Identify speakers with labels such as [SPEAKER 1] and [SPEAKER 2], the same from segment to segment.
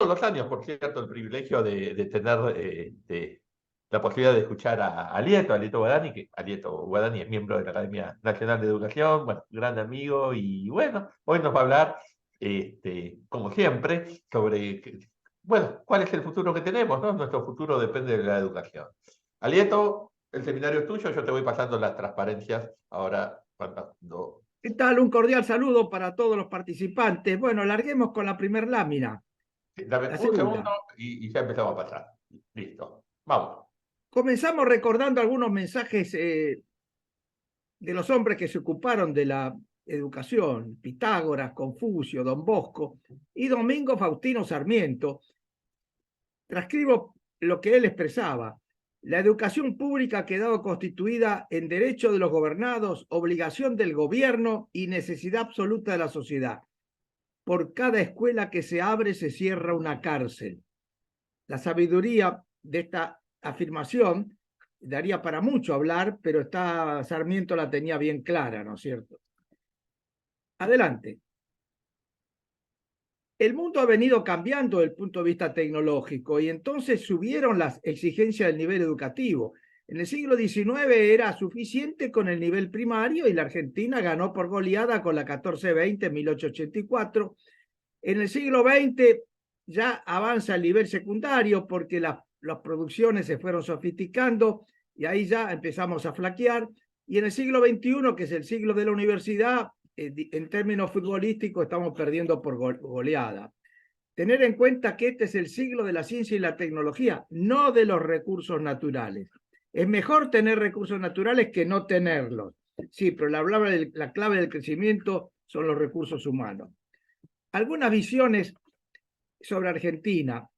[SPEAKER 1] los años, por cierto, el privilegio de tener la posibilidad de escuchar a Alieto Guadani, que Alieto Guadani es miembro de la Academia Nacional de Educación, bueno, gran amigo, y bueno, hoy nos va a hablar, como siempre, sobre, bueno, cuál es el futuro que tenemos, ¿no? Nuestro futuro depende de la educación. Alieto, el seminario es tuyo, yo te voy pasando las transparencias ahora cuando...
[SPEAKER 2] ¿Qué tal? Un cordial saludo para todos los participantes. Bueno, larguemos con la primera lámina,
[SPEAKER 1] Dame
[SPEAKER 2] la
[SPEAKER 1] un segundo
[SPEAKER 2] segunda.
[SPEAKER 1] y ya empezamos a pasar. Listo, vamos.
[SPEAKER 2] Comenzamos recordando algunos mensajes de los hombres que se ocuparon de la educación: Pitágoras, Confucio, Don Bosco y Domingo Faustino Sarmiento. Transcribo lo que él expresaba: la educación pública ha quedado constituida en derecho de los gobernados, obligación del gobierno y necesidad absoluta de la sociedad. Por cada escuela que se abre se cierra una cárcel. La sabiduría de esta afirmación daría para mucho hablar, pero Sarmiento la tenía bien clara, ¿no es cierto? Adelante. El mundo ha venido cambiando desde el punto de vista tecnológico y entonces subieron las exigencias del nivel educativo. En el siglo XIX era suficiente con el nivel primario y la Argentina ganó por goleada con la 1420 en 1884. En el siglo XX ya avanza el nivel secundario porque las producciones se fueron sofisticando y ahí ya empezamos a flaquear. Y en el siglo XXI, que es el siglo de la universidad, en términos futbolísticos estamos perdiendo por goleada. Tener en cuenta que este es el siglo de la ciencia y la tecnología, no de los recursos naturales. Es mejor tener recursos naturales que no tenerlos. Sí, pero la clave del crecimiento son los recursos humanos. Algunas visiones sobre Argentina.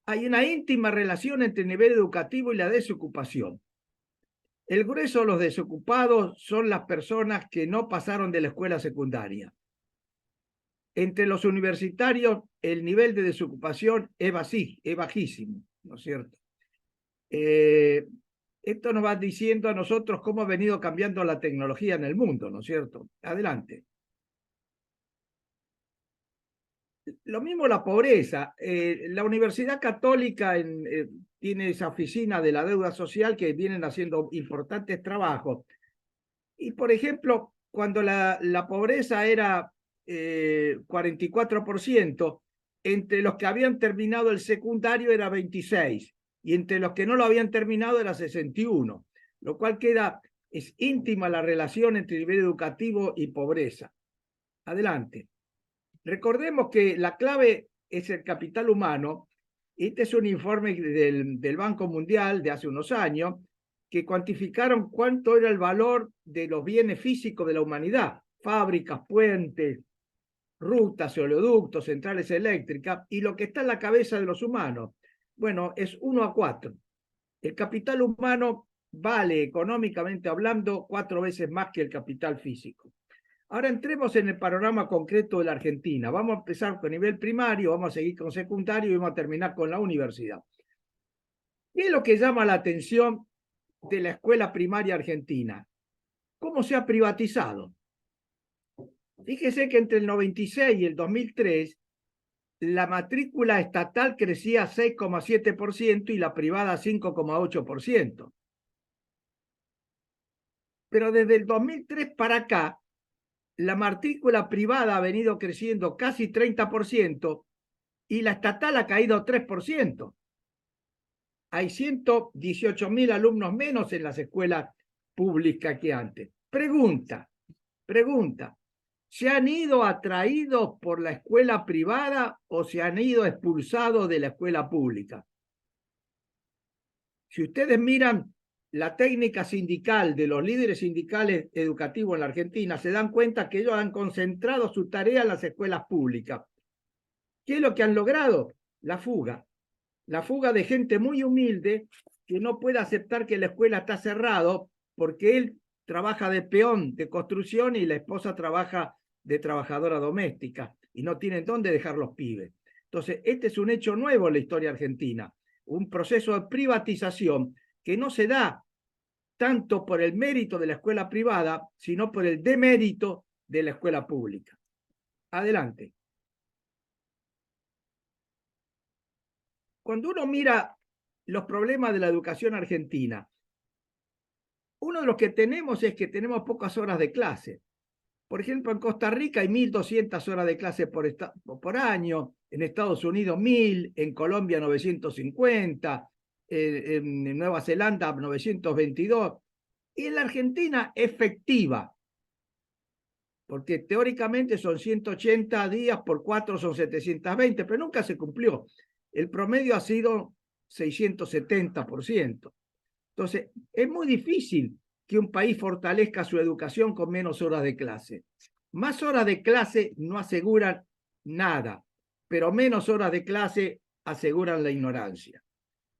[SPEAKER 2] Hay una íntima relación entre el nivel educativo y la desocupación. El grueso de los desocupados son las personas que no pasaron de la escuela secundaria. Entre los universitarios, el nivel de desocupación es bajísimo, ¿no es cierto? Esto nos va diciendo a nosotros cómo ha venido cambiando la tecnología en el mundo, ¿no es cierto? Adelante. Lo mismo la pobreza. La Universidad Católica tiene esa oficina de la deuda social que vienen haciendo importantes trabajos. Y, por ejemplo, cuando la pobreza era 44%, entre los que habían terminado el secundario era 26%, y entre los que no lo habían terminado era 61%, lo cual es íntima la relación entre nivel educativo y pobreza. Adelante. Recordemos que la clave es el capital humano. Este es un informe del Banco Mundial de hace unos años que cuantificaron cuánto era el valor de los bienes físicos de la humanidad: fábricas, puentes, rutas, oleoductos, centrales eléctricas, y lo que está en la cabeza de los humanos. Bueno, es 1 a 4. El capital humano vale, económicamente hablando, 4 veces más que el capital físico. Ahora entremos en el panorama concreto de la Argentina. Vamos a empezar con nivel primario, vamos a seguir con secundario y vamos a terminar con la universidad. ¿Qué es lo que llama la atención de la escuela primaria argentina? ¿Cómo se ha privatizado? Fíjese que entre el 96 y el 2003 la matrícula estatal crecía 6,7% y la privada 5,8%. Pero desde el 2003 para acá, la matrícula privada ha venido creciendo casi 30% y la estatal ha caído 3%. Hay 118.000 alumnos menos en las escuelas públicas que antes. Pregunta, ¿se han ido atraídos por la escuela privada o se han ido expulsados de la escuela pública? Si ustedes miran la técnica sindical de los líderes sindicales educativos en la Argentina, se dan cuenta que ellos han concentrado su tarea en las escuelas públicas. ¿Qué es lo que han logrado? La fuga de gente muy humilde que no puede aceptar que la escuela está cerrada porque él trabaja de peón de construcción y la esposa trabaja de trabajadora doméstica y no tienen dónde dejar los pibes. Entonces, este es un hecho nuevo en la historia argentina, un proceso de privatización que no se da tanto por el mérito de la escuela privada, sino por el demérito de la escuela pública. Adelante. cuando uno mira los problemas de la educación argentina, uno de los que tenemos es que tenemos pocas horas de clase. Por ejemplo, en Costa Rica hay 1.200 horas de clase por año, en Estados Unidos 1.000, en Colombia 950, en Nueva Zelanda 922, y en la Argentina efectiva, porque teóricamente son 180 días por 4 son 720, pero nunca se cumplió. El promedio ha sido 670%. Entonces, es muy difícil que un país fortalezca su educación con menos horas de clase. Más horas de clase no aseguran nada, pero menos horas de clase aseguran la ignorancia.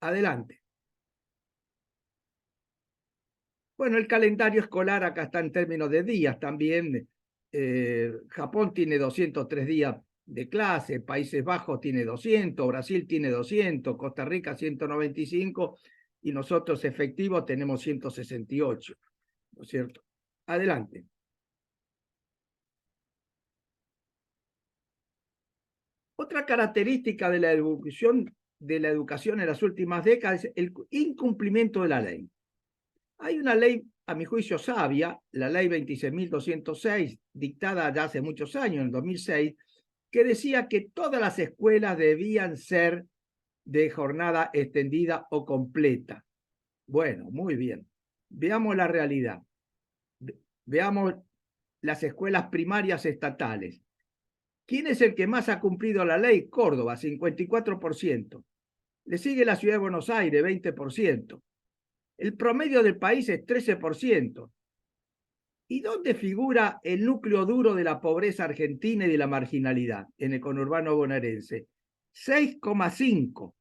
[SPEAKER 2] Adelante. Bueno, el calendario escolar acá está en términos de días también. Japón tiene 203 días de clase, Países Bajos tiene 200, Brasil tiene 200, Costa Rica 195 y nosotros efectivos tenemos 168, ¿no es cierto? Adelante. Otra característica de la educación en las últimas décadas es el incumplimiento de la ley. Hay una ley, a mi juicio, sabia, la ley 26.206, dictada ya hace muchos años, en el 2006, que decía que todas las escuelas debían ser de jornada extendida o completa. Bueno, muy bien. Veamos la realidad. Veamos las escuelas primarias estatales. ¿Quién es el que más ha cumplido la ley? Córdoba, 54%. Le sigue la ciudad de Buenos Aires, 20%. El promedio del país es 13%. ¿Y dónde figura el núcleo duro de la pobreza argentina y de la marginalidad en el conurbano bonaerense? 6,5.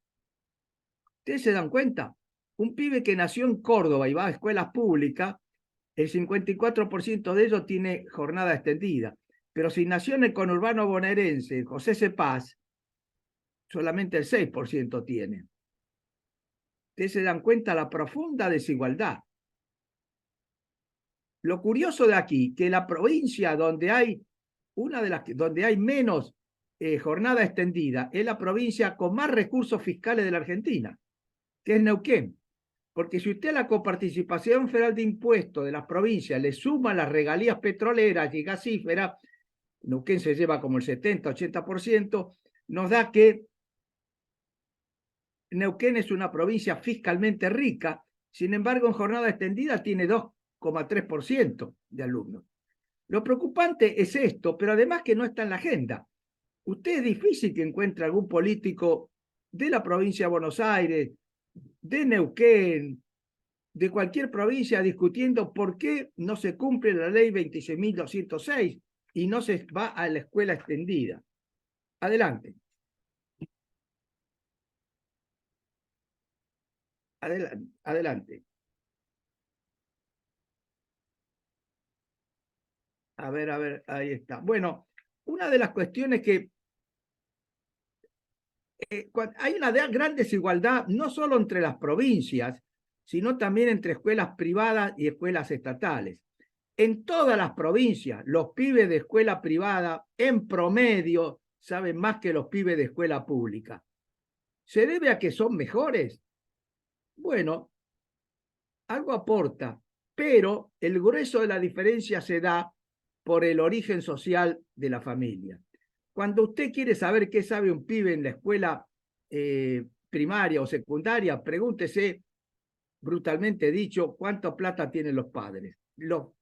[SPEAKER 2] ¿Ustedes se dan cuenta? Un pibe que nació en Córdoba y va a escuelas públicas, el 54% de ellos tiene jornada extendida. Pero si nació en el conurbano bonaerense, José Cepaz, solamente el 6% tiene. Ustedes se dan cuenta la profunda desigualdad. Lo curioso de aquí, que la provincia donde hay donde hay menos jornada extendida es la provincia con más recursos fiscales de la Argentina, que es Neuquén. Porque si usted a la coparticipación federal de impuestos de las provincias le suma las regalías petroleras y gasíferas, Neuquén se lleva como el 70-80%, nos da que Neuquén es una provincia fiscalmente rica, sin embargo en jornada extendida tiene 2,3% de alumnos. Lo preocupante es esto, pero además que no está en la agenda. Usted es difícil que encuentre algún político de la provincia de Buenos Aires, de Neuquén, de cualquier provincia discutiendo por qué no se cumple la ley 26.206 y no se va a la escuela extendida. Adelante. Adelante. A ver, ahí está. Bueno, una de las cuestiones que hay una gran desigualdad no solo entre las provincias, sino también entre escuelas privadas y escuelas estatales. En todas las provincias, los pibes de escuela privada, en promedio, saben más que los pibes de escuela pública. ¿Se debe a que son mejores? Bueno, algo aporta, pero el grueso de la diferencia se da por el origen social de la familia. Cuando usted quiere saber qué sabe un pibe en la escuela primaria o secundaria, pregúntese, brutalmente dicho, cuánta plata tienen los padres. Los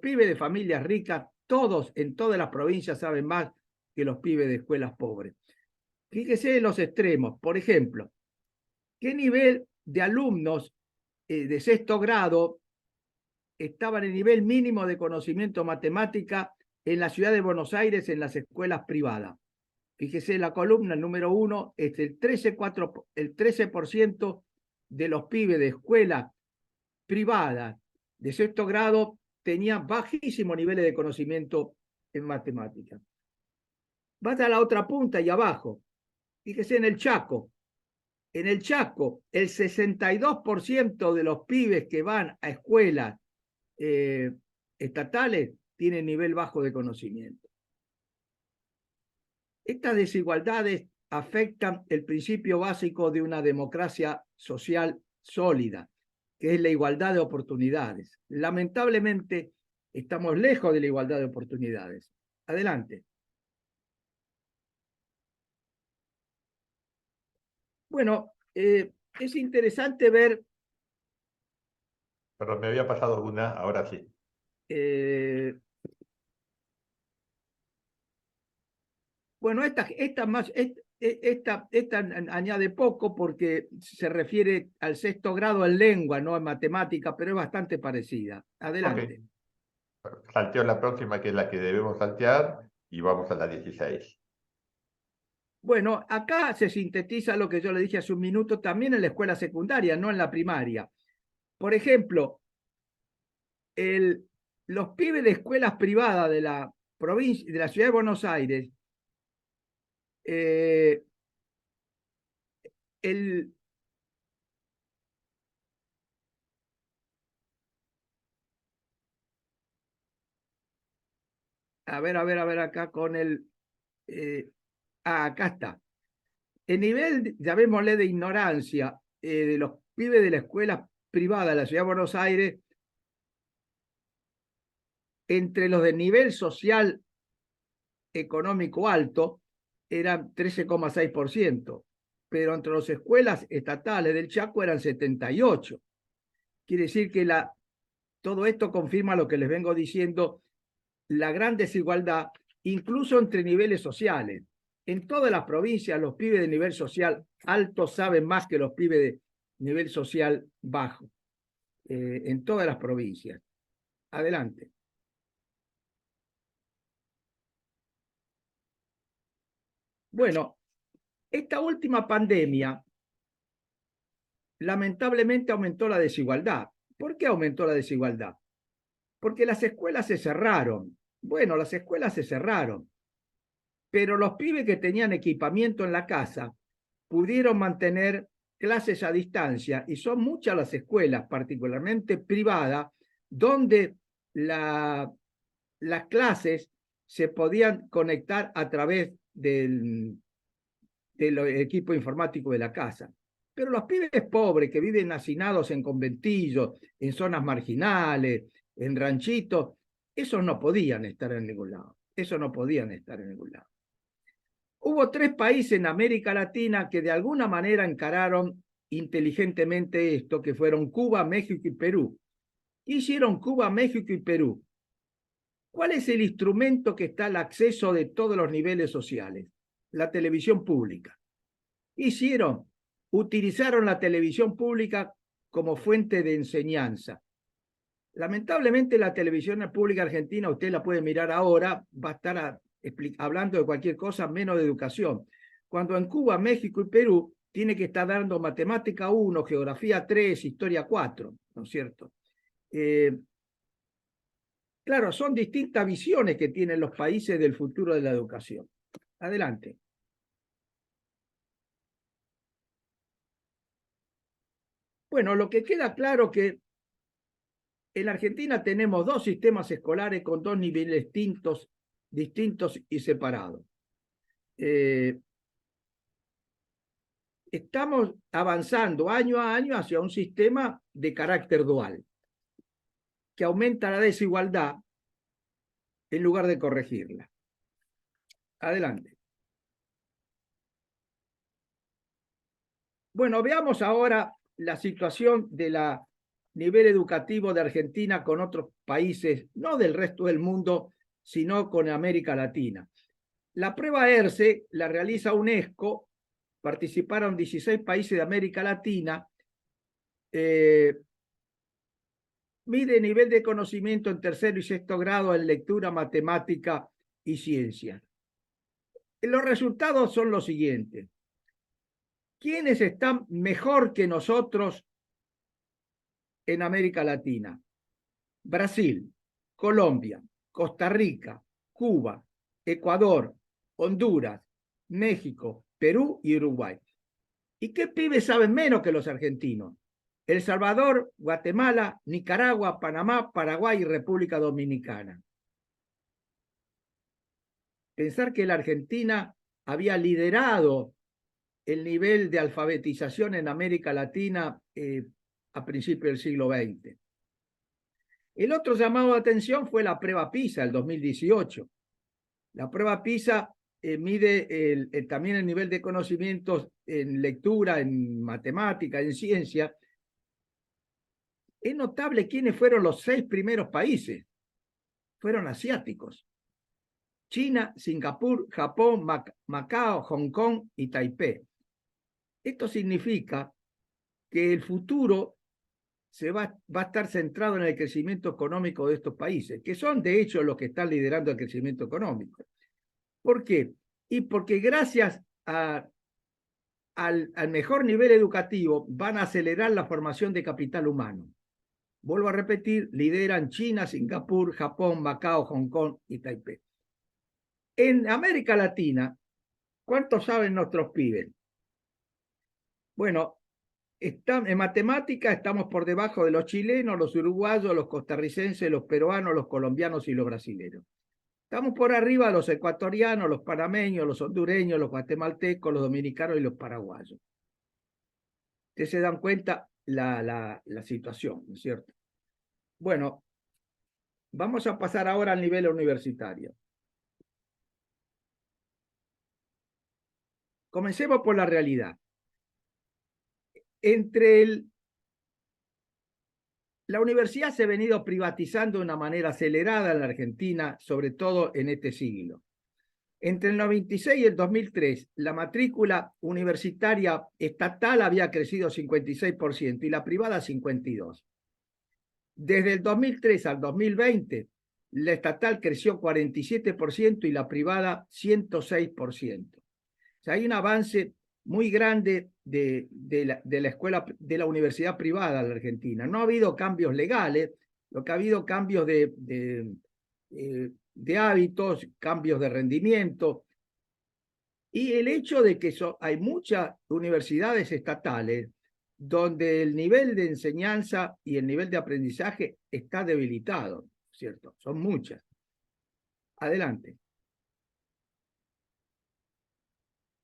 [SPEAKER 2] pibes de familias ricas, todos en todas las provincias saben más que los pibes de escuelas pobres. Fíjese en los extremos. Por ejemplo, ¿qué nivel de alumnos de sexto grado estaban en nivel mínimo de conocimiento matemática en la ciudad de Buenos Aires en las escuelas privadas? Fíjese en la columna, el número 1, es el 13% de los pibes de escuela privada de sexto grado tenían bajísimos niveles de conocimiento en matemáticas. Vaya a la otra punta y abajo. Fíjese en el Chaco. En el Chaco, el 62% de los pibes que van a escuelas estatales tienen nivel bajo de conocimiento. Estas desigualdades afectan el principio básico de una democracia social sólida, que es la igualdad de oportunidades. Lamentablemente, estamos lejos de la igualdad de oportunidades. Adelante. Bueno, es interesante ver...
[SPEAKER 1] Perdón, me había pasado una, ahora sí.
[SPEAKER 2] Bueno, esta añade poco porque se refiere al 6º grado en lengua, no en matemática, pero es bastante parecida. Adelante.
[SPEAKER 1] Ok. Salteo la próxima, que es la que debemos saltear, y vamos a la 16.
[SPEAKER 2] Bueno, acá se sintetiza lo que yo le dije hace un minuto también en la escuela secundaria, no en la primaria. Por ejemplo, los pibes de escuelas privadas de la provincia, de la ciudad de Buenos Aires, el, a ver acá con acá está. El nivel, llamémosle, de ignorancia de los pibes de la escuela privada de la ciudad de Buenos Aires, entre los de nivel social económico alto, eran 13,6%, pero entre las escuelas estatales del Chaco eran 78%. Quiere decir que todo esto confirma lo que les vengo diciendo, la gran desigualdad, incluso entre niveles sociales. En todas las provincias, los pibes de nivel social alto saben más que los pibes de nivel social bajo. En todas las provincias. Adelante. Bueno, esta última pandemia lamentablemente aumentó la desigualdad. ¿Por qué aumentó la desigualdad? Porque las escuelas se cerraron. Bueno, las escuelas se cerraron, pero los pibes que tenían equipamiento en la casa pudieron mantener clases a distancia, y son muchas las escuelas, particularmente privadas, donde las clases se podían conectar a través del equipo informático de la casa. Pero los pibes pobres que viven hacinados en conventillos, en zonas marginales, en ranchitos, esos no podían estar en ningún lado. Esos no podían estar en ningún lado. Hubo 3 países en América Latina que de alguna manera encararon inteligentemente esto, que fueron Cuba, México y Perú. ¿Qué hicieron Cuba, México y Perú? ¿Cuál es el instrumento que está al acceso de todos los niveles sociales? La televisión pública. ¿Qué hicieron? Utilizaron la televisión pública como fuente de enseñanza. Lamentablemente la televisión pública argentina, usted la puede mirar ahora, va a estar hablando de cualquier cosa menos de educación. Cuando en Cuba, México y Perú tiene que estar dando matemática 1, geografía 3, historia 4, ¿no es cierto? Claro, son distintas visiones que tienen los países del futuro de la educación. Adelante. Bueno, lo que queda claro que en Argentina tenemos 2 sistemas escolares con 2 niveles distintos y separados. Estamos avanzando año a año hacia un sistema de carácter dual, que aumenta la desigualdad en lugar de corregirla. Adelante. Bueno, veamos ahora la situación del nivel educativo de Argentina con otros países, no del resto del mundo, sino con América Latina. La prueba ERCE la realiza UNESCO, participaron 16 países de América Latina, mide nivel de conocimiento en 3º y 6º grado en lectura, matemática y ciencia. Los resultados son los siguientes. ¿Quiénes están mejor que nosotros en América Latina? Brasil, Colombia, Costa Rica, Cuba, Ecuador, Honduras, México, Perú y Uruguay. ¿Y qué pibes saben menos que los argentinos? El Salvador, Guatemala, Nicaragua, Panamá, Paraguay y República Dominicana. Pensar que la Argentina había liderado el nivel de alfabetización en América Latina a principios del siglo XX. El otro llamado de atención fue la prueba PISA, el 2018. La prueba PISA mide también el nivel de conocimientos en lectura, en matemática, en ciencia. Es notable quiénes fueron los 6 primeros países. Fueron asiáticos. China, Singapur, Japón, Macao, Hong Kong y Taipei. Esto significa que el futuro va a estar centrado en el crecimiento económico de estos países, que son de hecho los que están liderando el crecimiento económico. ¿Por qué? Y porque gracias al mejor nivel educativo van a acelerar la formación de capital humano. Vuelvo a repetir, lideran China, Singapur, Japón, Macao, Hong Kong y Taipei. En América Latina, ¿cuánto saben nuestros pibes? Bueno, en matemática estamos por debajo de los chilenos, los uruguayos, los costarricenses, los peruanos, los colombianos y los brasileños. Estamos por arriba de los ecuatorianos, los panameños, los hondureños, los guatemaltecos, los dominicanos y los paraguayos. Ustedes se dan cuenta la situación, ¿no es cierto? Bueno, vamos a pasar ahora al nivel universitario. Comencemos por la realidad. La universidad se ha venido privatizando de una manera acelerada en la Argentina, sobre todo en este siglo. Entre el 96 y el 2003, la matrícula universitaria estatal había crecido 56% y la privada 52%. Desde el 2003 al 2020, la estatal creció 47% y la privada 106%. O sea, hay un avance muy grande de la escuela, de la universidad privada en la Argentina. No ha habido cambios legales, lo que ha habido cambios de hábitos, cambios de rendimiento, y el hecho de que hay muchas universidades estatales donde el nivel de enseñanza y el nivel de aprendizaje está debilitado, ¿cierto? Son muchas. Adelante.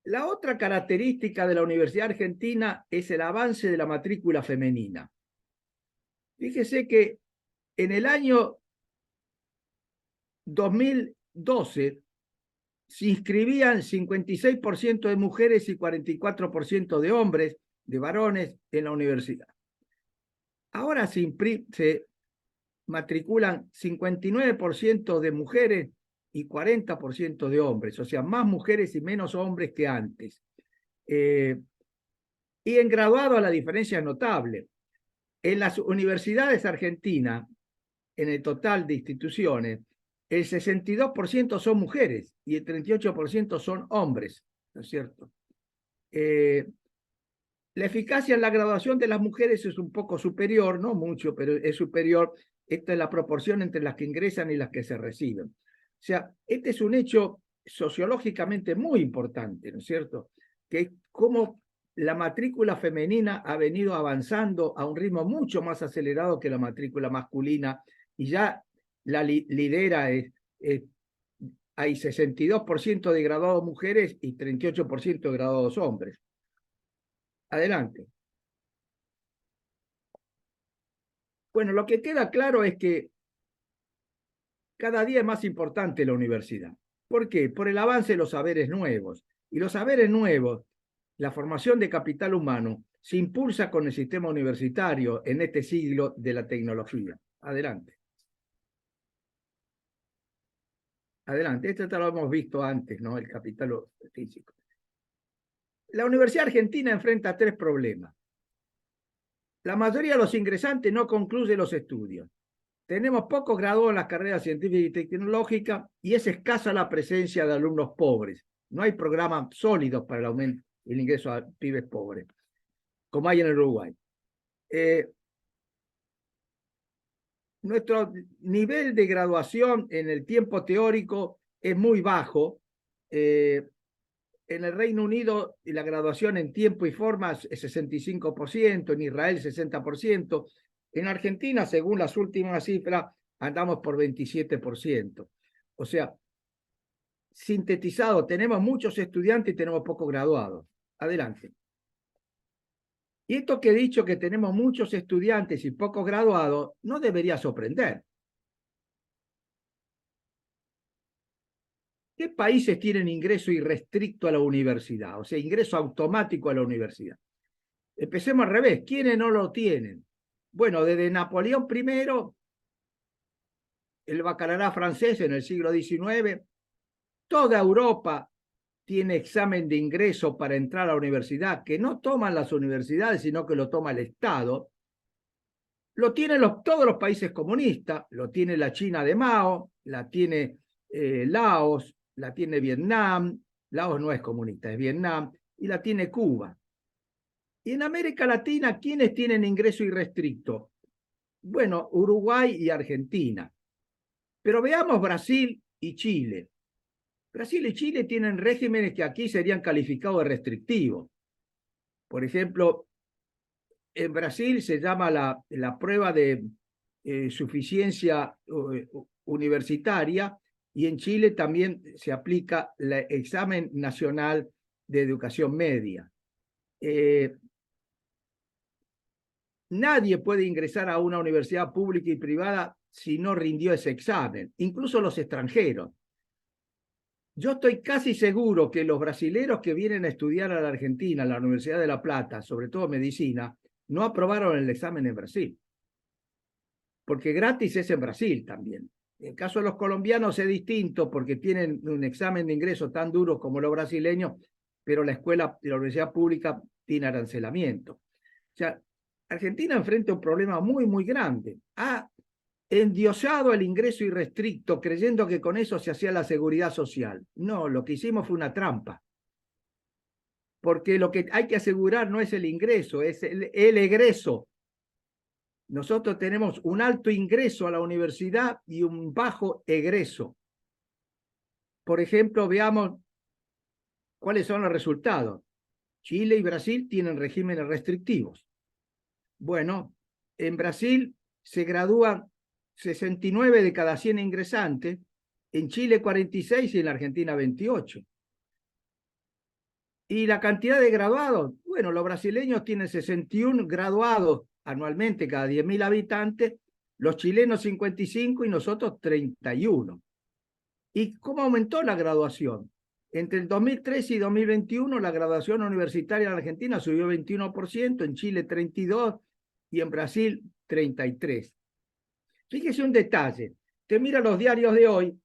[SPEAKER 2] La otra característica de la Universidad Argentina es el avance de la matrícula femenina. Fíjese que en el año 2012 se inscribían 56% de mujeres y 44% de hombres, de varones, en la universidad. Ahora se matriculan 59% de mujeres y 40% de hombres, o sea, más mujeres y menos hombres que antes. Y en graduado la diferencia es notable. En las universidades argentinas, en el total de instituciones, el 62% son mujeres y el 38% son hombres, ¿no es cierto? La eficacia en la graduación de las mujeres es un poco superior, no mucho, pero es superior. Esta es la proporción entre las que ingresan y las que se reciben. O sea, este es un hecho sociológicamente muy importante, ¿no es cierto? Que es cómo la matrícula femenina ha venido avanzando a un ritmo mucho más acelerado que la matrícula masculina y ya la lidera, hay 62% de graduados mujeres y 38% de graduados hombres. Adelante. Bueno, lo que queda claro es que cada día es más importante la universidad. ¿Por qué? Por el avance de los saberes nuevos. Y los saberes nuevos, la formación de capital humano, se impulsa con el sistema universitario en este siglo de la tecnología. Adelante. Adelante. Esto ya lo hemos visto antes, ¿no? El capital físico. La Universidad Argentina enfrenta 3 problemas. La mayoría de los ingresantes no concluye los estudios. Tenemos pocos graduados en las carreras científicas y tecnológicas y es escasa la presencia de alumnos pobres. No hay programas sólidos para el aumento del ingreso a pibes pobres, como hay en el Uruguay. Nuestro nivel de graduación en el tiempo teórico es muy bajo. En el Reino Unido la graduación en tiempo y forma es 65%, en Israel 60%. En Argentina, según las últimas cifras, andamos por 27%. O sea, sintetizado, tenemos muchos estudiantes y tenemos pocos graduados. Adelante. Y esto que he dicho que tenemos muchos estudiantes y pocos graduados, no debería sorprender. ¿Qué países tienen ingreso irrestricto a la universidad? O sea, ingreso automático a la universidad. Empecemos al revés. ¿Quiénes no lo tienen? Bueno, desde Napoleón I, el bacalará francés en el siglo XIX, toda Europa tiene examen de ingreso para entrar a la universidad, que no toman las universidades, sino que lo toma el Estado. Lo tienen todos los países comunistas, lo tiene la China de Mao, la tiene Laos, la tiene Vietnam, Laos no es comunista, es Vietnam, y la tiene Cuba. Y en América Latina, ¿quiénes tienen ingreso irrestricto? Bueno, Uruguay y Argentina. Pero veamos Brasil y Chile. Brasil y Chile tienen regímenes que aquí serían calificados de restrictivos. Por ejemplo, en Brasil se llama la prueba de suficiencia universitaria, y en Chile también se aplica el examen nacional de educación media. Nadie puede ingresar a una universidad pública y privada si no rindió ese examen, incluso los extranjeros. Yo estoy casi seguro que los brasileros que vienen a estudiar a la Argentina, a la Universidad de La Plata, sobre todo medicina, no aprobaron el examen en Brasil, porque gratis es en Brasil también. En el caso de los colombianos es distinto porque tienen un examen de ingreso tan duro como los brasileños, pero la escuela de la universidad pública tiene arancelamiento. O sea, Argentina enfrenta un problema muy, muy grande. Ha endiosado el ingreso irrestricto creyendo que con eso se hacía la seguridad social. No, lo que hicimos fue una trampa. Porque lo que hay que asegurar no es el ingreso, es el egreso. Nosotros tenemos un alto ingreso a la universidad y un bajo egreso. Por ejemplo, veamos cuáles son los resultados. Chile y Brasil tienen regímenes restrictivos. Bueno, en Brasil se gradúan 69 de cada 100 ingresantes, en Chile 46 y en la Argentina 28. ¿Y la cantidad de graduados? Bueno, los brasileños tienen 61 graduados anualmente cada 10.000 habitantes, los chilenos 55 y nosotros 31. ¿Y cómo aumentó la graduación? Entre el 2013 y 2021 la graduación universitaria en Argentina subió 21%, en Chile 32% y en Brasil 33%. Fíjese un detalle, te mira los diarios de hoy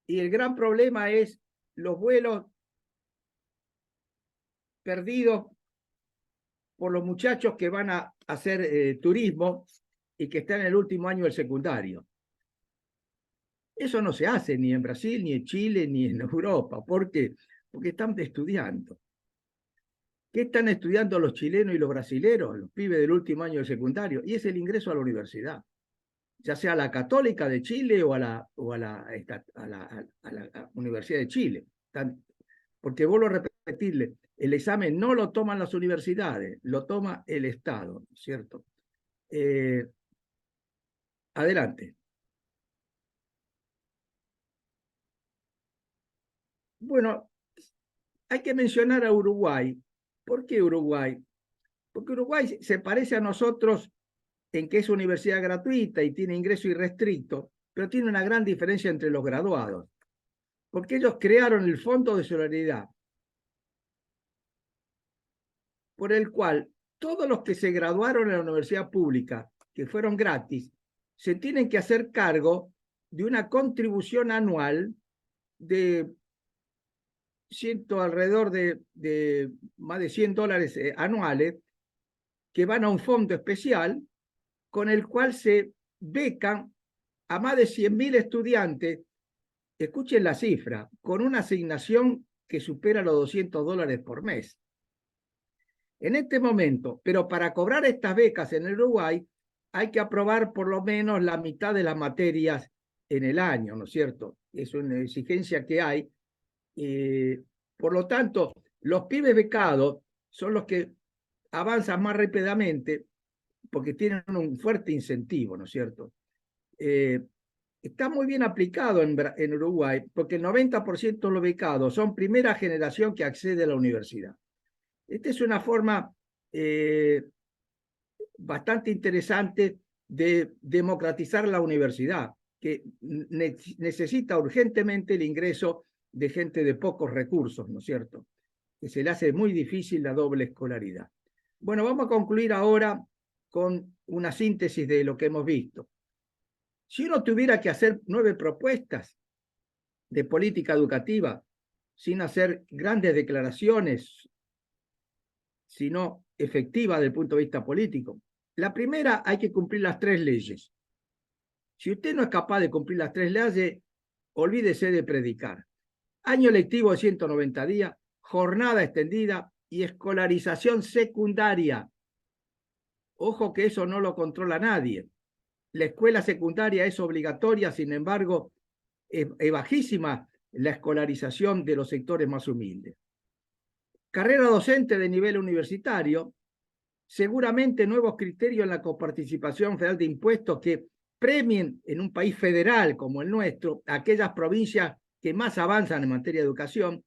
[SPEAKER 2] y el gran problema es los vuelos perdidos por los muchachos que van a hacer turismo y que están en el último año del secundario. Eso no se hace ni en Brasil, ni en Chile, ni en Europa. ¿Por qué? Porque están estudiando. ¿Qué están estudiando los chilenos y los brasileros, los pibes del último año del secundario? Y es el ingreso a la universidad, ya sea a la Católica de Chile o a la Universidad de Chile. Porque vuelvo a repetirle, el examen no lo toman las universidades, lo toma el Estado, ¿cierto? Adelante. Bueno, hay que mencionar a Uruguay. ¿Por qué Uruguay? Porque Uruguay se parece a nosotros en que es universidad gratuita y tiene ingreso irrestricto, pero tiene una gran diferencia entre los graduados, porque ellos crearon el Fondo de Solidaridad, por el cual todos los que se graduaron en la universidad pública, que fueron gratis, se tienen que hacer cargo de una contribución anual de alrededor de más de $100 anuales, que van a un fondo especial con el cual se becan a más de 100.000 estudiantes, escuchen la cifra, con una asignación que supera los $200 por mes. En este momento, pero para cobrar estas becas en el Uruguay, hay que aprobar por lo menos la mitad de las materias en el año, ¿no es cierto? Es una exigencia que hay. Por lo tanto, los pibes becados son los que avanzan más rápidamente porque tienen un fuerte incentivo, ¿no es cierto? está muy bien aplicado en Uruguay, porque el 90% de los becados son primera generación que accede a la universidad. Esta es una forma bastante interesante de democratizar la universidad, que necesita urgentemente el ingreso de gente de pocos recursos, ¿no es cierto? Que se le hace muy difícil la doble escolaridad. Bueno, vamos a concluir ahora con una síntesis de lo que hemos visto. Si uno tuviera que hacer 9 propuestas de política educativa, sin hacer grandes declaraciones, sino efectivas desde el punto de vista político, la primera, hay que cumplir las 3 leyes. Si usted no es capaz de cumplir las 3 leyes, olvídese de predicar. Año lectivo de 190 días, jornada extendida y escolarización secundaria. Ojo que eso no lo controla nadie. La escuela secundaria es obligatoria, sin embargo, es bajísima la escolarización de los sectores más humildes. Carrera docente de nivel universitario, seguramente nuevos criterios en la coparticipación federal de impuestos que premien en un país federal como el nuestro a aquellas provincias que más avanzan en materia de educación,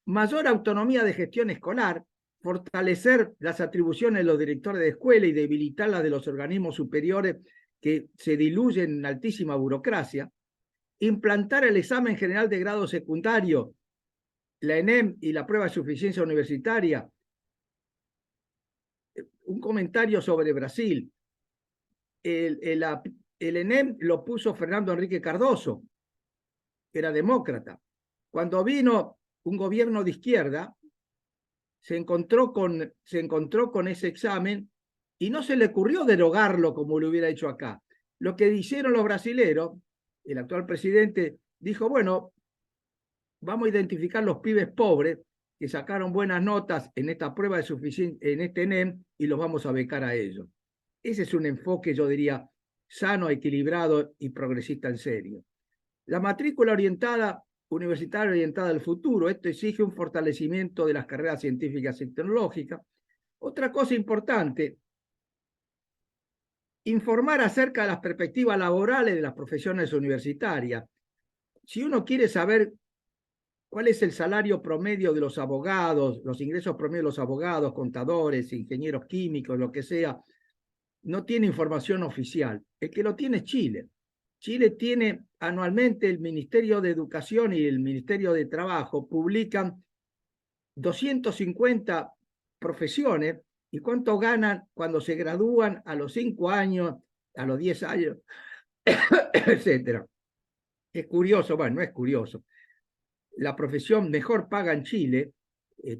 [SPEAKER 2] mayor autonomía de gestión escolar, fortalecer las atribuciones de los directores de escuela y debilitar las de los organismos superiores que se diluyen en altísima burocracia, implantar el examen general de grado secundario, la ENEM y la prueba de suficiencia universitaria. Un comentario sobre Brasil. El ENEM lo puso Fernando Henrique Cardoso, que era demócrata. Cuando vino un gobierno de izquierda, se encontró con ese examen y no se le ocurrió derogarlo como lo hubiera hecho acá. Lo que hicieron los brasileros, el actual presidente dijo, bueno, vamos a identificar los pibes pobres que sacaron buenas notas en esta prueba de suficiencia, en este ENEM, y los vamos a becar a ellos. Ese es un enfoque, yo diría, sano, equilibrado y progresista en serio. La matrícula universitaria orientada al futuro, esto exige un fortalecimiento de las carreras científicas y tecnológicas. Otra cosa importante, informar acerca de las perspectivas laborales de las profesiones universitarias. Si uno quiere saber cuál es el salario promedio de los abogados, los ingresos promedio de los abogados, contadores, ingenieros químicos, lo que sea, no tiene información oficial. El que lo tiene es Chile. Chile tiene anualmente el Ministerio de Educación y el Ministerio de Trabajo publican 250 profesiones y cuánto ganan cuando se gradúan a los 5 años, a los 10 años, etcétera. Es curioso, bueno, no es curioso. La profesión mejor paga en Chile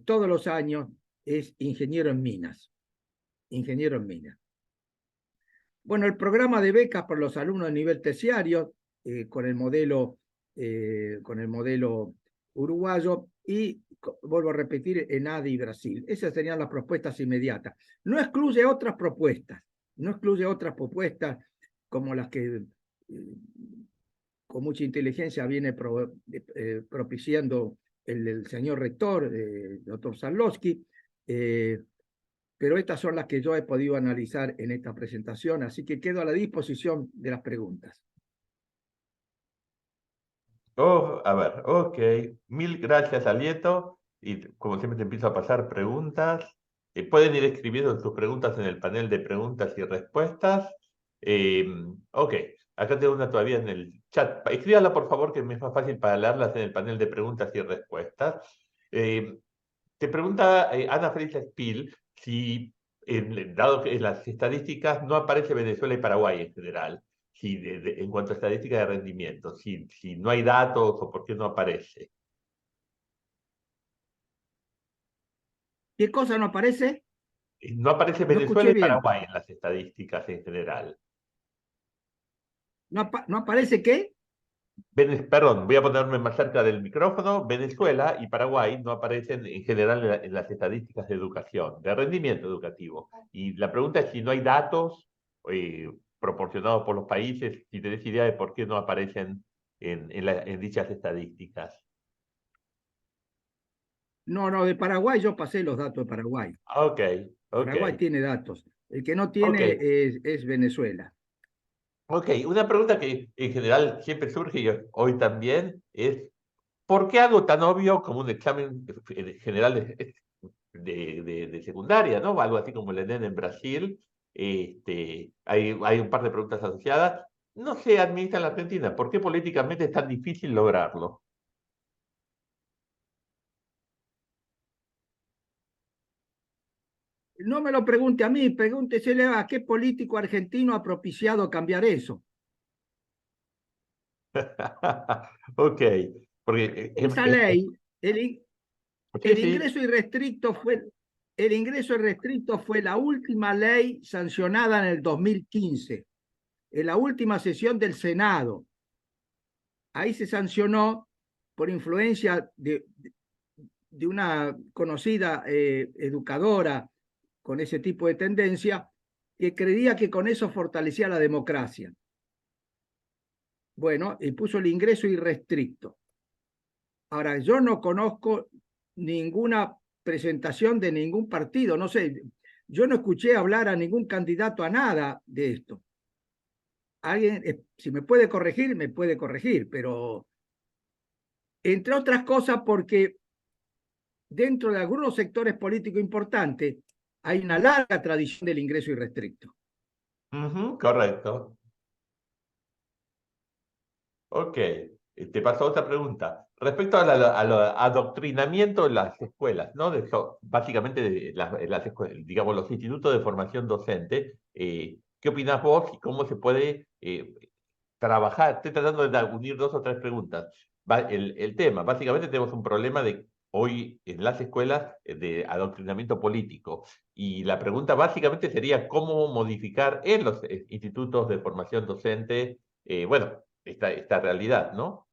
[SPEAKER 2] todos los años es ingeniero en minas. Ingeniero en minas. Bueno, el programa de becas para los alumnos de nivel terciario con el modelo uruguayo y, vuelvo a repetir, en ADI y Brasil. Esas serían las propuestas inmediatas. No excluye otras propuestas, como las que con mucha inteligencia viene propiciando el señor rector, doctor Zarlowski, pero estas son las que yo he podido analizar en esta presentación, así que quedo a la disposición de las preguntas.
[SPEAKER 1] A ver, ok. Mil gracias, Alieto. Y como siempre te empiezo a pasar preguntas. Pueden ir escribiendo sus preguntas en el panel de preguntas y respuestas. Ok, acá tengo una todavía en el chat. Escríbala, por favor, que me es más fácil para leerlas en el panel de preguntas y respuestas. Te pregunta Ana Felisa Spiel si, dado que en las estadísticas no aparece Venezuela y Paraguay en general, si en cuanto a estadística de rendimiento, si no hay datos o por qué no aparece.
[SPEAKER 2] ¿Qué cosa no aparece?
[SPEAKER 1] No aparece
[SPEAKER 2] No
[SPEAKER 1] Venezuela
[SPEAKER 2] escuché
[SPEAKER 1] y
[SPEAKER 2] bien.
[SPEAKER 1] Paraguay en las estadísticas en general.
[SPEAKER 2] ¿No aparece qué?
[SPEAKER 1] Perdón, voy a ponerme más cerca del micrófono. Venezuela y Paraguay no aparecen en general en las estadísticas de educación, de rendimiento educativo. Y la pregunta es si no hay datos proporcionados por los países, si tenés idea de por qué no aparecen en dichas estadísticas.
[SPEAKER 2] No, de Paraguay yo pasé los datos de Paraguay.
[SPEAKER 1] Ok, ok,
[SPEAKER 2] Paraguay tiene datos. El que no
[SPEAKER 1] ok.
[SPEAKER 2] tiene es Venezuela.
[SPEAKER 1] Ok, una pregunta que en general siempre surge y hoy también es, ¿por qué algo tan obvio como un examen general de secundaria, ¿no? Algo así como el ENEM en Brasil, hay un par de preguntas asociadas, no se administra en la Argentina? ¿Por qué políticamente es tan difícil lograrlo?
[SPEAKER 2] No me lo pregunte a mí, pregúntesele a qué político argentino ha propiciado cambiar eso.
[SPEAKER 1] Ok, porque
[SPEAKER 2] Esa ley, el,
[SPEAKER 1] sí,
[SPEAKER 2] el
[SPEAKER 1] sí.
[SPEAKER 2] ingreso irrestricto fue, el ingreso irrestricto fue la última ley sancionada en el 2015, en la última sesión del Senado. Ahí se sancionó por influencia de una conocida educadora con ese tipo de tendencia que creía que con eso fortalecía la democracia. Bueno, y puso el ingreso irrestricto. Ahora, yo no conozco ninguna presentación de ningún partido, no sé, yo no escuché hablar a ningún candidato a nada de esto. Alguien, si me puede corregir, me puede corregir, pero entre otras cosas porque dentro de algunos sectores políticos importantes hay una larga tradición del ingreso irrestricto.
[SPEAKER 1] Ujú, correcto. Ok, te paso otra pregunta. Respecto al adoctrinamiento en las escuelas, ¿no? Básicamente de las digamos, los institutos de formación docente, ¿qué opinás vos y cómo se puede trabajar? Estoy tratando de unir dos o tres preguntas. El tema, básicamente tenemos un problema de hoy en las escuelas de adoctrinamiento político. Y la pregunta básicamente sería cómo modificar en los institutos de formación docente, bueno, esta realidad, ¿no?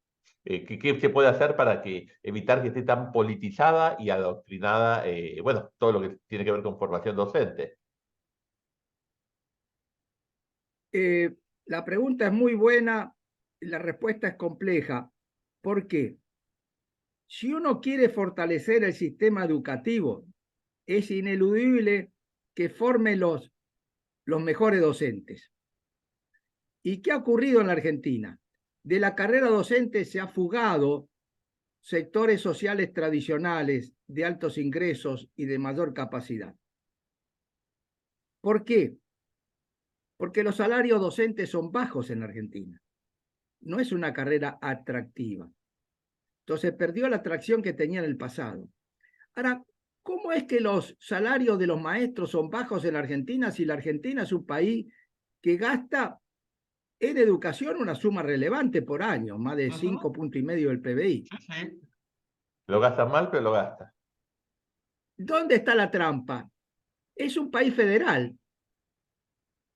[SPEAKER 1] ¿Qué se puede hacer para evitar que esté tan politizada y adoctrinada, bueno, todo lo que tiene que ver con formación docente?
[SPEAKER 2] Eh, la pregunta es muy buena y la respuesta es compleja. ¿Por qué? Si uno quiere fortalecer el sistema educativo, es ineludible que forme los mejores docentes. ¿Y qué ha ocurrido en la Argentina? De la carrera docente se ha fugado sectores sociales tradicionales de altos ingresos y de mayor capacidad. ¿Por qué? Porque los salarios docentes son bajos en la Argentina. No es una carrera atractiva. Entonces perdió la atracción que tenía en el pasado. Ahora, ¿cómo es que los salarios de los maestros son bajos en la Argentina si la Argentina es un país que gasta en educación una suma relevante por año, más de
[SPEAKER 1] Ujú,
[SPEAKER 2] 5,5 puntos del PBI?
[SPEAKER 1] sí, sí. Lo gasta mal, pero lo gasta.
[SPEAKER 2] ¿Dónde está la trampa? Es un país federal.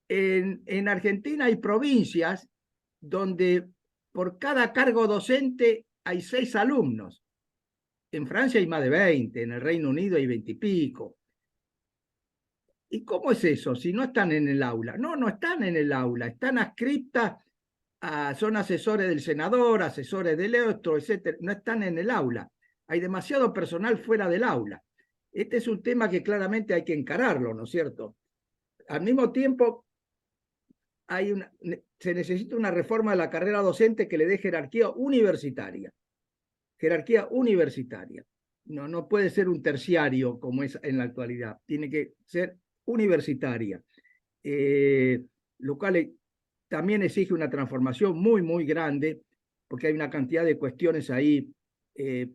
[SPEAKER 2] En Argentina hay provincias donde por cada cargo docente hay 6 alumnos. En Francia hay más de 20, en el Reino Unido hay 20 y pico. ¿Y cómo es eso si no están en el aula? No, no están en el aula, están adscriptas, son asesores del senador, asesores del otro, etcétera. No están en el aula. Hay demasiado personal fuera del aula. Este es un tema que claramente hay que encararlo, ¿no es cierto? Al mismo tiempo, se necesita una reforma de la carrera docente que le dé jerarquía universitaria. Jerarquía universitaria. No, no puede ser un terciario como es en la actualidad. Tiene que ser universitaria. Lo cual también exige una transformación muy, muy grande, porque hay una cantidad de cuestiones ahí.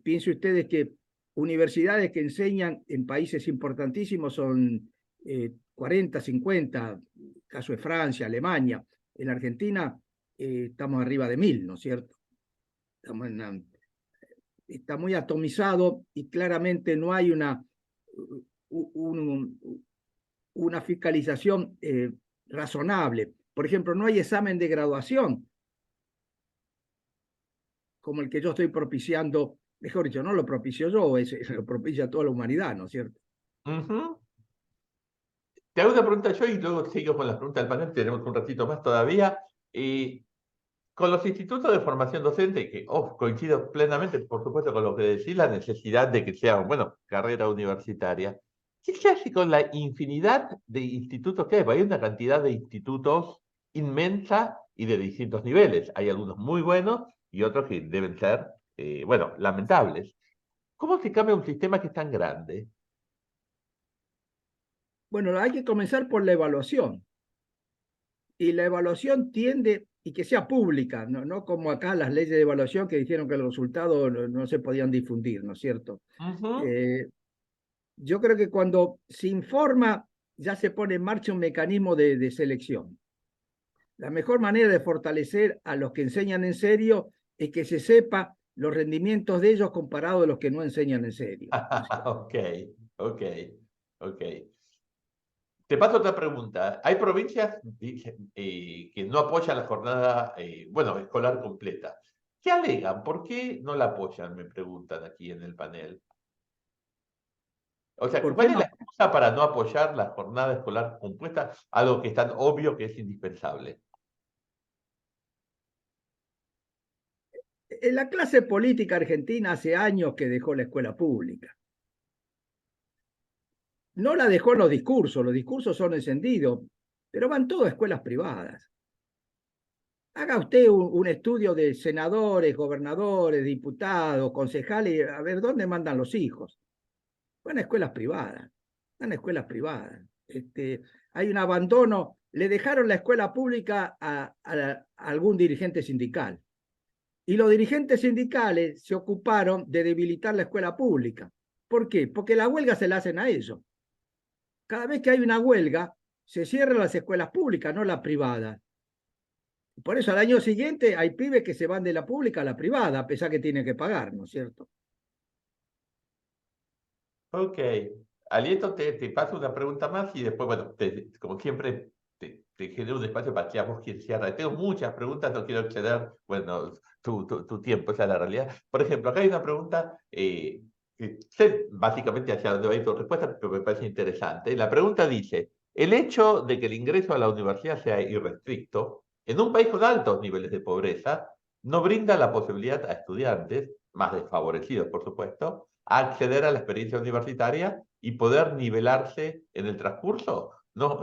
[SPEAKER 2] Piensen ustedes que universidades que enseñan en países importantísimos son 40, 50, caso de Francia, Alemania. En Argentina estamos arriba de 1.000, ¿no es cierto? Está muy atomizado y claramente no hay una fiscalización razonable. Por ejemplo, no hay examen de graduación como el que yo estoy propiciando, mejor dicho, no lo propicio yo, lo propicia toda la humanidad, ¿no es cierto?
[SPEAKER 1] Ujú. Te hago una pregunta yo y luego sigo con las preguntas del panel, tenemos un ratito más todavía. Eh, con los institutos de formación docente, que coincido plenamente, por supuesto, con lo que decís, la necesidad de que sea, bueno, carrera universitaria. ¿Qué se hace con la infinidad de institutos que hay? Porque hay una cantidad de institutos inmensa y de distintos niveles. Hay algunos muy buenos y otros que deben ser, bueno, lamentables. ¿Cómo se cambia un sistema que es tan grande?
[SPEAKER 2] Bueno, hay que comenzar por la evaluación. Y la evaluación tiende, y que sea pública, no como acá las leyes de evaluación que dijeron que los resultados no se podían difundir, ¿no es cierto?
[SPEAKER 1] Ujú.
[SPEAKER 2] Yo creo que cuando se informa, ya se pone en marcha un mecanismo de selección. La mejor manera de fortalecer a los que enseñan en serio es que se sepa los rendimientos de ellos comparados a los que no enseñan en serio, ¿no es cierto?
[SPEAKER 1] Ok, ok, ok. Te paso otra pregunta. Hay provincias que no apoyan la jornada, bueno, escolar completa. ¿Qué alegan? ¿Por qué no la apoyan? Me preguntan aquí en el panel. O sea,
[SPEAKER 2] ¿Por qué
[SPEAKER 1] ¿cuál es la
[SPEAKER 2] no?
[SPEAKER 1] excusa para no apoyar la jornada escolar compuesta? Algo que es tan obvio que es indispensable.
[SPEAKER 2] La clase política argentina hace años que dejó la escuela pública. No la dejó en los discursos son encendidos, pero van todas a escuelas privadas. Haga usted un estudio de senadores, gobernadores, diputados, concejales, a ver dónde mandan los hijos. Van a escuelas privadas, van a escuelas privadas. Hay un abandono, le dejaron la escuela pública a algún dirigente sindical. Y los dirigentes sindicales se ocuparon de debilitar la escuela pública. ¿Por qué? Porque la huelga se la hacen a ellos. Cada vez que hay una huelga, se cierran las escuelas públicas, no las privadas. Por eso al año siguiente hay pibes que se van de la pública a la privada, a pesar que tienen que pagar, ¿no es cierto?
[SPEAKER 1] Ok. Alieto, te paso una pregunta más y después, bueno, como siempre, te genero un espacio para que a vos quien cierre. Tengo muchas preguntas, no quiero exceder, bueno, tu tiempo, esa es la realidad. Por ejemplo, acá hay una pregunta, que sé básicamente hacia dónde va a ir tu respuesta, pero me parece interesante. La pregunta dice, el hecho de que el ingreso a la universidad sea irrestricto, en un país con altos niveles de pobreza, no brinda la posibilidad a estudiantes, más desfavorecidos, por supuesto, a acceder a la experiencia universitaria y poder nivelarse en el transcurso. No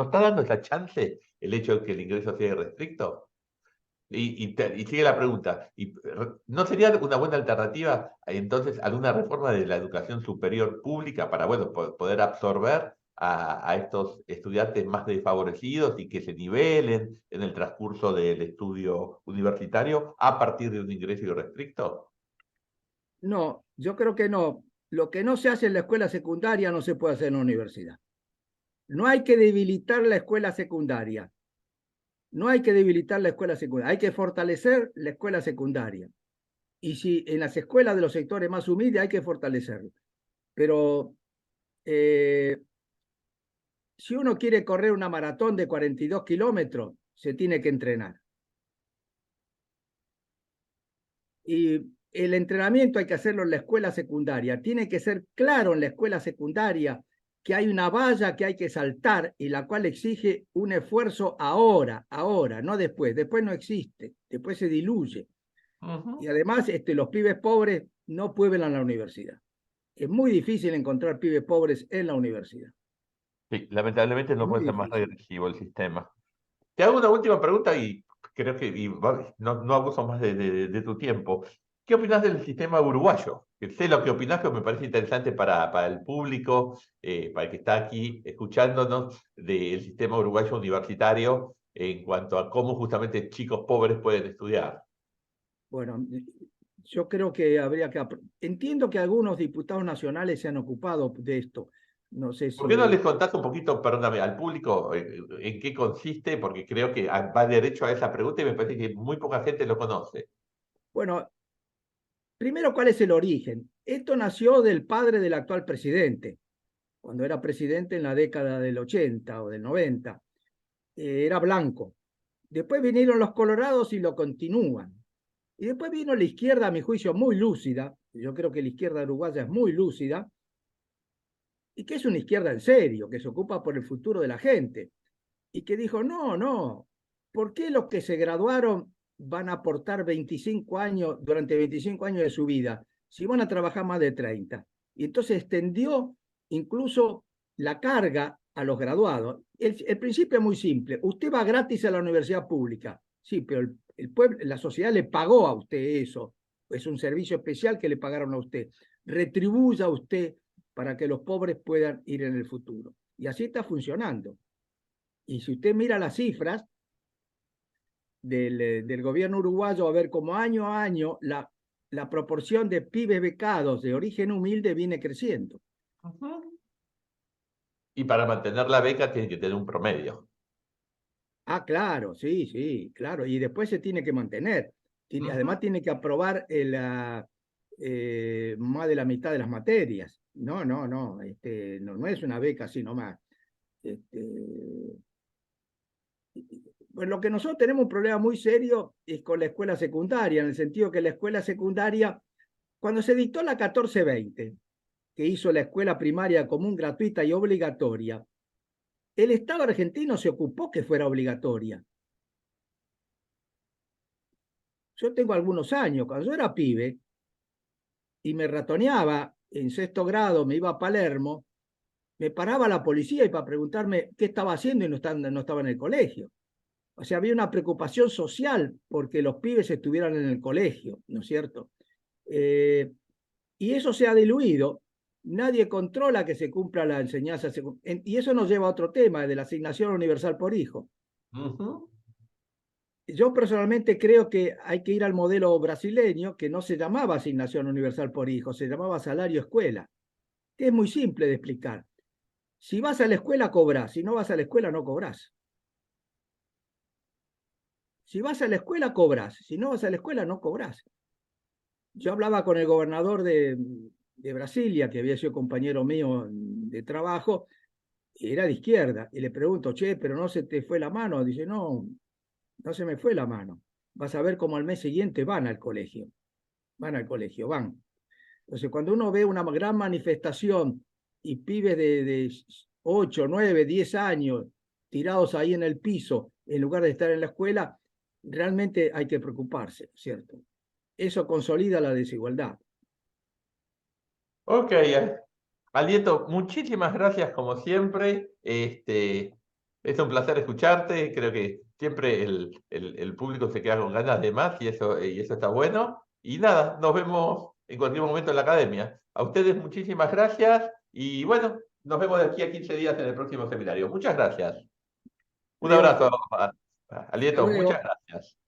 [SPEAKER 1] está dando esa chance el hecho de que el ingreso sea irrestricto. Y sigue la pregunta, ¿no sería una buena alternativa entonces alguna reforma de la educación superior pública para, bueno, poder absorber a estos estudiantes más desfavorecidos y que se nivelen en el transcurso del estudio universitario a partir de un ingreso irrestricto?
[SPEAKER 2] No, yo creo que no. Lo que no se hace en la escuela secundaria no se puede hacer en la universidad. No hay que debilitar la escuela secundaria. No hay que debilitar la escuela secundaria. Hay que fortalecer la escuela secundaria. Y si en las escuelas de los sectores más humildes hay que fortalecerlo. Pero si uno quiere correr una maratón de 42 kilómetros, se tiene que entrenar. Y el entrenamiento hay que hacerlo en la escuela secundaria. Tiene que ser claro en la escuela secundaria que hay una valla que hay que saltar y la cual exige un esfuerzo ahora, no después. Después no existe, después se diluye. Y
[SPEAKER 1] Ujú.
[SPEAKER 2] además los pibes pobres no pueden ir a la universidad. Es muy difícil encontrar pibes pobres en la universidad.
[SPEAKER 1] Sí, lamentablemente
[SPEAKER 2] Es
[SPEAKER 1] no
[SPEAKER 2] muy
[SPEAKER 1] puede ser más
[SPEAKER 2] difícil.
[SPEAKER 1] regresivo el sistema. Te hago una última pregunta y creo que no abuso más de tu tiempo. ¿Qué opinas del sistema uruguayo? Que sé lo que opinás, pero me parece interesante para el público, para el que está aquí escuchándonos, del sistema uruguayo universitario en cuanto a cómo justamente chicos pobres pueden estudiar.
[SPEAKER 2] Bueno, yo creo que habría que... Entiendo que algunos diputados nacionales se han ocupado de esto. No sé
[SPEAKER 1] ¿Por qué no les
[SPEAKER 2] si...
[SPEAKER 1] contás un poquito, perdóname, al público en qué consiste? Porque creo que va derecho a esa pregunta y me parece que muy poca gente lo conoce.
[SPEAKER 2] Bueno, primero, ¿cuál es el origen? Esto nació del padre del actual presidente, cuando era presidente en la década del 80 o del 90. Era blanco. Después vinieron los colorados y lo continúan. Y después vino la izquierda, a mi juicio, muy lúcida. Yo creo que la izquierda uruguaya es muy lúcida. Y que es una izquierda en serio, que se ocupa por el futuro de la gente. Y que dijo, no, ¿por qué los que se graduaron van a aportar 25 años, durante 25 años de su vida, si van a trabajar más de 30? Y entonces extendió incluso la carga a los graduados. El principio es muy simple. Usted va gratis a la universidad pública. Sí, pero el pueblo, la sociedad le pagó a usted eso. Es un servicio especial que le pagaron a usted. Retribuya a usted para que los pobres puedan ir en el futuro. Y así está funcionando. Y si usted mira las cifras del gobierno uruguayo, a ver cómo año a año la proporción de pibes becados de origen humilde viene creciendo.
[SPEAKER 1] Ujú. Y para mantener la beca tiene que tener un promedio.
[SPEAKER 2] Ah, claro, sí, sí, claro. Y después se tiene que mantener. Además
[SPEAKER 1] Ujú.
[SPEAKER 2] tiene que aprobar más de la mitad de las materias. No, no, no, no es una beca así nomás. Este, pues lo que nosotros tenemos un problema muy serio es con la escuela secundaria, en el sentido que la escuela secundaria, cuando se dictó la 1420, que hizo la escuela primaria común, gratuita y obligatoria, el Estado argentino se ocupó que fuera obligatoria. Yo tengo algunos años, cuando yo era pibe y me ratoneaba en sexto grado, me iba a Palermo, me paraba la policía y para preguntarme qué estaba haciendo y no estaba en el colegio. O sea, había una preocupación social porque los pibes estuvieran en el colegio, ¿no es cierto? Y eso se ha diluido. Nadie controla que se cumpla la enseñanza. Y eso nos lleva a otro tema, de la asignación universal por hijo.
[SPEAKER 1] Ujú.
[SPEAKER 2] Yo personalmente creo que hay que ir al modelo brasileño, que no se llamaba asignación universal por hijo, se llamaba salario escuela, que es muy simple de explicar. Si vas a la escuela, cobras. Si no vas a la escuela, no cobras. Si vas a la escuela, cobras. Si no vas a la escuela, no cobras. Yo hablaba con el gobernador de Brasilia, que había sido compañero mío de trabajo, y era de izquierda, y le pregunto, che, pero no se te fue la mano. Dice, no, no se me fue la mano. Vas a ver cómo al mes siguiente van al colegio. Van al colegio, van. Entonces, cuando uno ve una gran manifestación y pibes de 8, 9, 10 años tirados ahí en el piso, en lugar de estar en la escuela, realmente hay que preocuparse, ¿cierto? Eso consolida la desigualdad.
[SPEAKER 1] Ok, Alieto, muchísimas gracias como siempre. Es un placer escucharte. Creo que siempre el público se queda con ganas de más y eso está bueno. Y nada, nos vemos en cualquier momento en la academia. A ustedes muchísimas gracias y bueno, nos vemos de aquí a 15 días en el próximo seminario. Muchas gracias. Un
[SPEAKER 2] Leo,
[SPEAKER 1] abrazo,
[SPEAKER 2] hasta
[SPEAKER 1] Alieto, muchas
[SPEAKER 2] luego.
[SPEAKER 1] gracias.